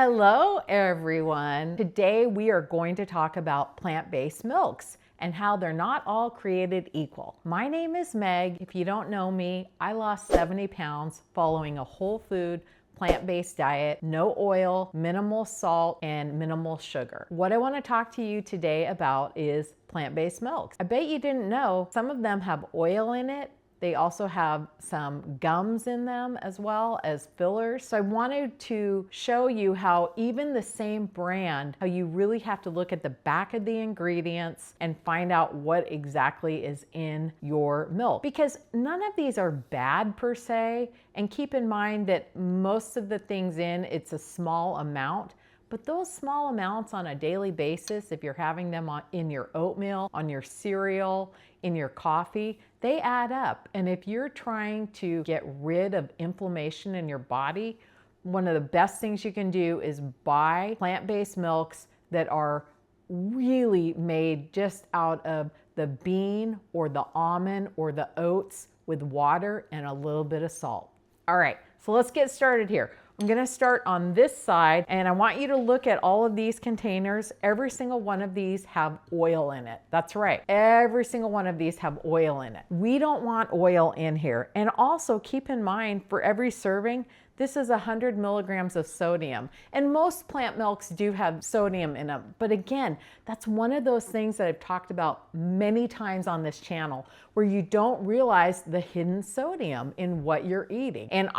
Hello everyone. Today we are going to talk about plant-based milks and how they're not all created equal. My name is Meg. If you don't know me, I lost 70 pounds following a whole food plant-based diet, no oil, minimal salt, and minimal sugar. What I want to talk to you today about is plant-based milks. I bet you didn't know some of them have oil in it. They also have some gums in them as well as fillers. So I wanted to show you how even the same brand, how you really have to look at the back of the ingredients and find out what exactly is in your milk. Because none of these are bad per se. And keep in mind that most of the things it's a small amount. But those small amounts on a daily basis, if you're having them in your oatmeal, on your cereal, in your coffee, they add up. And if you're trying to get rid of inflammation in your body, one of the best things you can do is buy plant-based milks that are really made just out of the bean or the almond or the oats with water and a little bit of salt. All right, so let's get started here. I'm gonna start on this side, and I want you to look at all of these containers. Every single one of these have oil in it. That's right, every single one of these have oil in it. We don't want oil in here. And also keep in mind, for every serving, this is 100 milligrams of sodium. And most plant milks do have sodium in them. But again, that's one of those things that I've talked about many times on this channel, where you don't realize the hidden sodium in what you're eating. And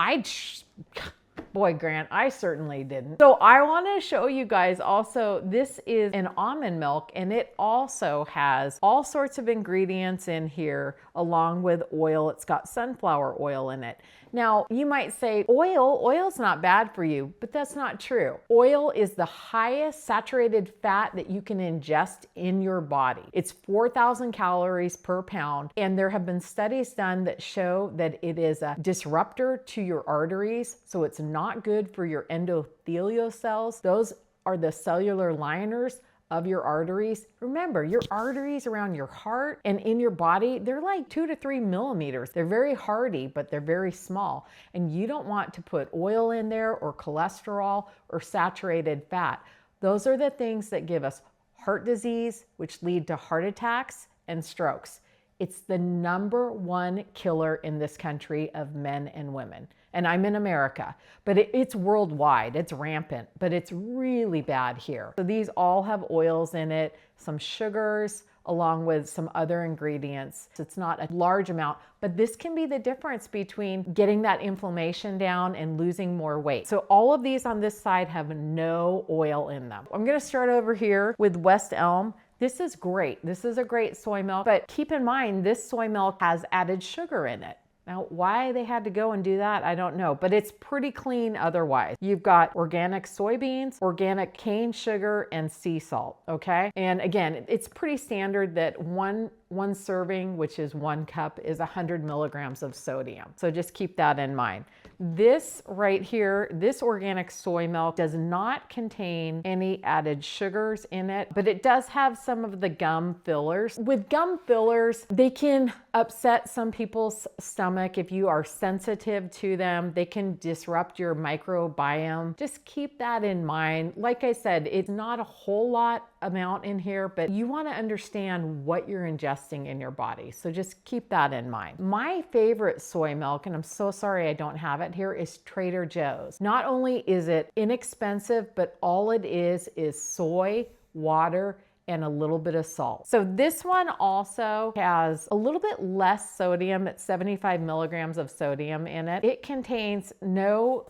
boy, Grant, I certainly didn't. So I want to show you guys also, this is an almond milk, and it also has all sorts of ingredients in here along with oil. It's got sunflower oil in it. Now, you might say, oil's not bad for you, but that's not true. Oil is the highest saturated fat that you can ingest in your body. It's 4,000 calories per pound, and there have been studies done that show that it is a disruptor to your arteries, so it's not good for your endothelial cells. Those are the cellular liners of your arteries. Remember, your arteries around your heart and in your body, they're like 2 to 3 millimeters. They're very hardy, but they're very small. And you don't want to put oil in there or cholesterol or saturated fat. Those are the things that give us heart disease, which lead to heart attacks and strokes. It's the #1 killer in this country of men and women. And I'm in America, but it's worldwide, it's rampant, but it's really bad here. So these all have oils in it, some sugars, along with some other ingredients. It's not a large amount, but this can be the difference between getting that inflammation down and losing more weight. So all of these on this side have no oil in them. I'm gonna start over here with West Elm. This is great. This is a great soy milk, but keep in mind, this soy milk has added sugar in it. Now, why they had to go and do that, I don't know, but it's pretty clean otherwise. You've got organic soybeans, organic cane sugar, and sea salt, okay? And again, it's pretty standard that one serving, which is 1 cup, is 100 milligrams of sodium. So just keep that in mind. This right here, this organic soy milk does not contain any added sugars in it, but it does have some of the gum fillers. With gum fillers, they can upset some people's stomach if you are sensitive to them. They can disrupt your microbiome. Just keep that in mind. Like I said, it's not a whole lot amount in here, but you want to understand what you're ingesting in your body. So just keep that in mind. My favorite soy milk, and I'm so sorry I don't have it here, is Trader Joe's. Not only is it inexpensive, but all it is soy, water, and a little bit of salt. So this one also has a little bit less sodium. It's 75 milligrams of sodium in it. It contains no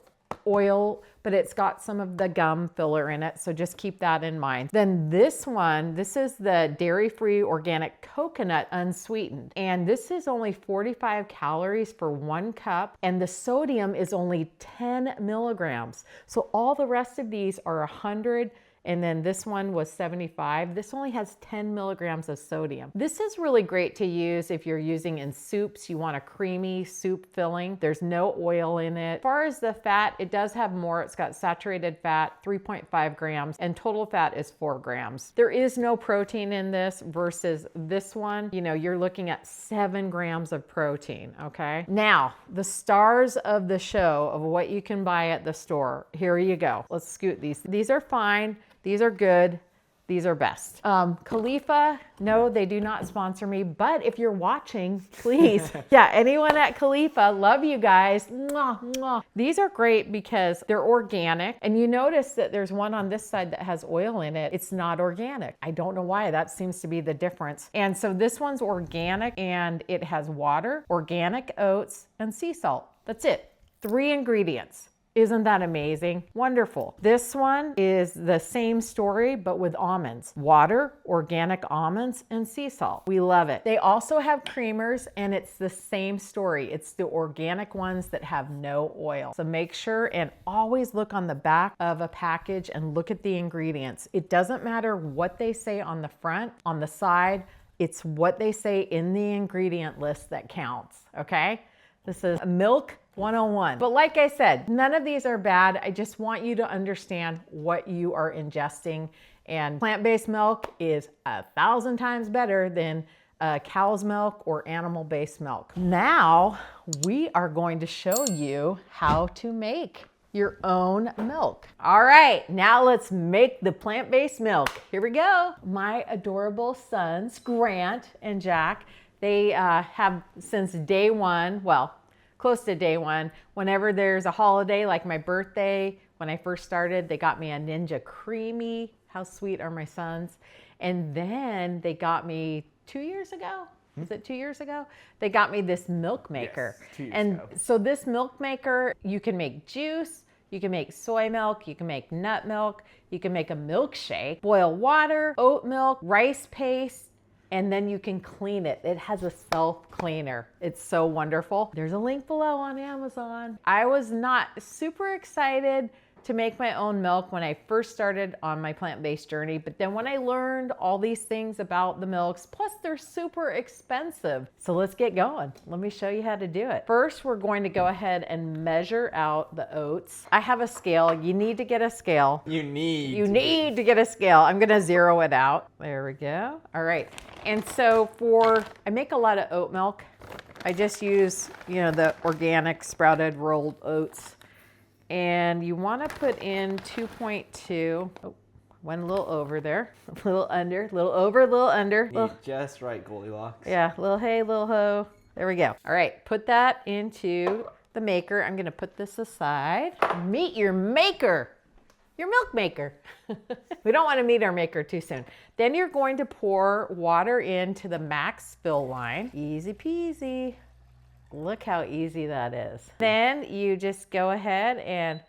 oil, but it's got some of the gum filler in it, so just keep that in mind. Then this one, this is the dairy-free organic coconut unsweetened, and this is only 45 calories for 1 cup, and the sodium is only 10 milligrams. So all the rest of these are 100 And then this one was 75. This only has 10 milligrams of sodium. This is really great to use if you're using in soups. You want a creamy soup filling. There's no oil in it. As far as the fat, it does have more. It's got saturated fat, 3.5 grams, and total fat is 4 grams. There is no protein in this versus this one. You know, you're looking at 7 grams of protein, okay? Now, the stars of the show of what you can buy at the store. Here you go. Let's scoot these. These are fine. These are good. These are best. Califia, no, they do not sponsor me, but if you're watching, please. Yeah, anyone at Califia, love you guys. Mwah, mwah. These are great because they're organic. And you notice that there's one on this side that has oil in it. It's not organic. I don't know why. That seems to be the difference. And so this one's organic and it has water, organic oats, and sea salt. That's it. 3 ingredients. Isn't that amazing? Wonderful. This one is the same story, but with almonds. Water, organic almonds, and sea salt. We love it. They also have creamers, and it's the same story. It's the organic ones that have no oil. So make sure and always look on the back of a package and look at the ingredients. It doesn't matter what they say on the front, on the side. It's what they say in the ingredient list that counts, okay? This is milk 101. But like I said, none of these are bad. I just want you to understand what you are ingesting. And plant-based milk is 1,000 times better than cow's milk or animal-based milk. Now, we are going to show you how to make your own milk. All right, now let's make the plant-based milk. Here we go. My adorable sons, Grant and Jack, they have since day one, well, close to day one, whenever there's a holiday like my birthday, when I first started, they got me a Ninja Creamy. How sweet are my sons? And then they got me 2 years ago. Was it 2 years ago? They got me this milk maker. Yes, 2 years and ago. so this milk maker, you can make juice, you can make soy milk, you can make nut milk, you can make a milkshake, boil water, oat milk, rice paste, and then you can clean it. It has a self-cleaner. It's so wonderful. There's a link below on Amazon. I was not super excited to make my own milk when I first started on my plant-based journey, but then when I learned all these things about the milks, plus they're super expensive. So let's get going. Let me show you how to do it. First, we're going to go ahead and measure out the oats. I have a scale. You need to get a scale. You need to get a scale. I'm gonna zero it out. There we go. All right. And so I make a lot of oat milk. I just use, the organic sprouted rolled oats. And you want to put in 2.2. Oh, went a little over there. A little under, a little over, a little under. Just right, Goldilocks. Yeah, little hey, little ho. There we go. All right, put that into the maker. I'm going to put this aside. Meet your maker. Your milk maker. We don't want to meet our maker too soon. Then you're going to pour water into the max fill line. Easy peasy. Look how easy that is. Then you just go ahead and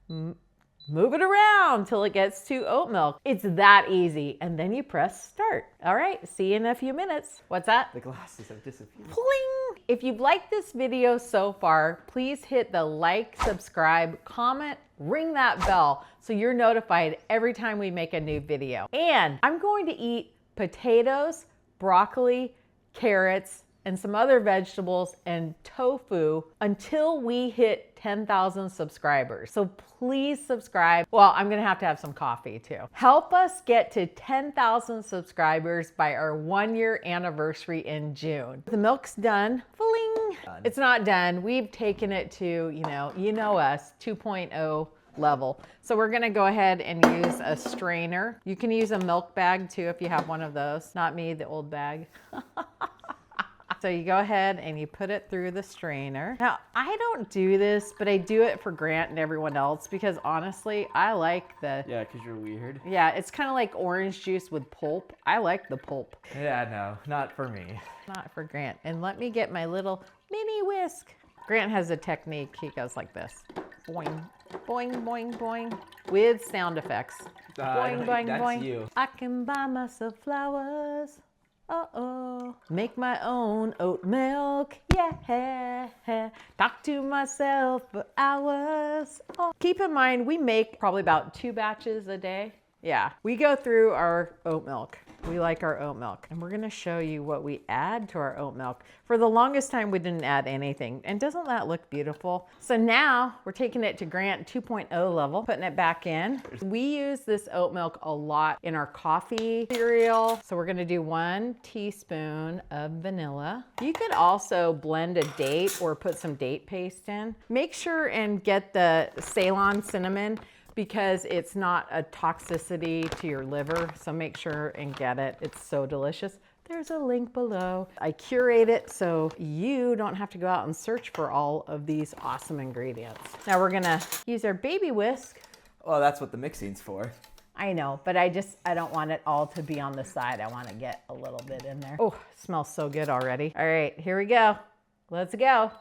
move it around till it gets to oat milk. It's that easy. And then you press start. All right, see you in a few minutes. What's that? The glasses have disappeared. Pling! If you've liked this video so far, please hit the like, subscribe, comment, ring that bell so you're notified every time we make a new video. And I'm going to eat potatoes, broccoli, carrots, and some other vegetables and tofu until we hit 10,000 subscribers. So please subscribe. Well, I'm gonna have to have some coffee too. Help us get to 10,000 subscribers by our 1-year anniversary in June. The milk's done. Fling. It's not done. We've taken it to, you know us, 2.0 level. So we're gonna go ahead and use a strainer. You can use a milk bag too if you have one of those. Not me, the old bag. So you go ahead and you put it through the strainer. Now, I don't do this, but I do it for Grant and everyone else because honestly, I like the... Yeah, because you're weird. Yeah, it's kind of like orange juice with pulp. I like the pulp. Yeah, no, not for me. Not for Grant. And let me get my little mini whisk. Grant has a technique. He goes like this. Boing, boing, boing, boing. With sound effects. Boing, boing, that's boing. you. I can buy myself flowers. Uh-oh. Make my own oat milk, yeah. Talk to myself for hours. Oh. Keep in mind, we make probably about 2 batches a day. Yeah, we go through our oat milk. We like our oat milk, and we're gonna show you what we add to our oat milk. For the longest time, we didn't add anything, and doesn't that look beautiful? So now we're taking it to Grant 2.0 level, putting it back in. We use this oat milk a lot in our coffee cereal. So we're gonna do 1 teaspoon of vanilla. You could also blend a date or put some date paste in. Make sure and get the Ceylon cinnamon, because it's not a toxicity to your liver. So make sure and get it. It's so delicious. There's a link below. I curate it so you don't have to go out and search for all of these awesome ingredients. Now we're gonna use our baby whisk. Well, that's what the mixing's for. I know, but I don't want it all to be on the side. I want to get a little bit in there. Oh, smells so good already. All right, here we go. Let's go.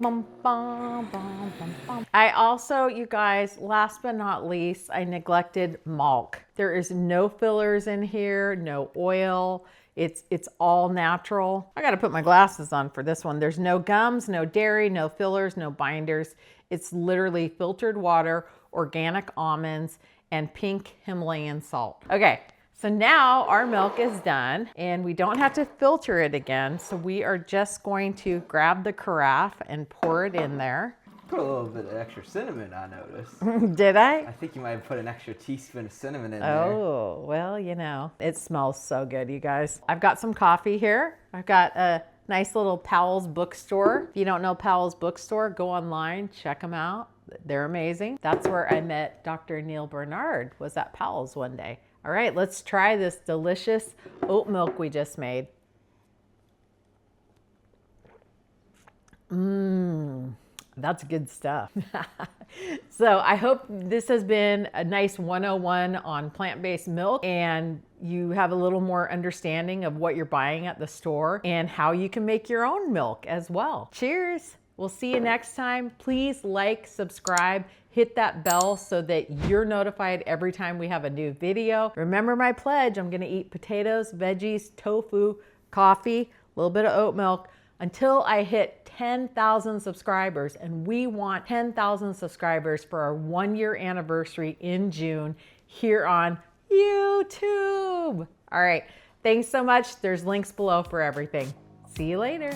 Bum, bum, bum, bum, bum. I also, you guys, last but not least, I neglected milk. There is no fillers in here, no oil. It's all natural. I gotta put my glasses on for this one. There's no gums, no dairy, no fillers, no binders. It's literally filtered water, organic almonds, and pink Himalayan salt. Okay. So now our milk is done and we don't have to filter it again. So we are just going to grab the carafe and pour it in there. Put a little bit of extra cinnamon, I noticed. Did I? I think you might have put an extra teaspoon of cinnamon in there. Oh, well, you know, it smells so good, you guys. I've got some coffee here. I've got a nice little Powell's bookstore. If you don't know Powell's bookstore, go online, check them out. They're amazing. That's where I met Dr. Neil Bernard, was at Powell's one day. All right, let's try this delicious oat milk we just made. That's good stuff. So I hope this has been a nice 101 on plant-based milk, and you have a little more understanding of what you're buying at the store and how you can make your own milk as well. Cheers. We'll see you next time. Please like, subscribe, hit that bell so that you're notified every time we have a new video. Remember my pledge, I'm gonna eat potatoes, veggies, tofu, coffee, a little bit of oat milk until I hit 10,000 subscribers. And we want 10,000 subscribers for our 1-year anniversary in June here on YouTube. All right, thanks so much. There's links below for everything. See you later.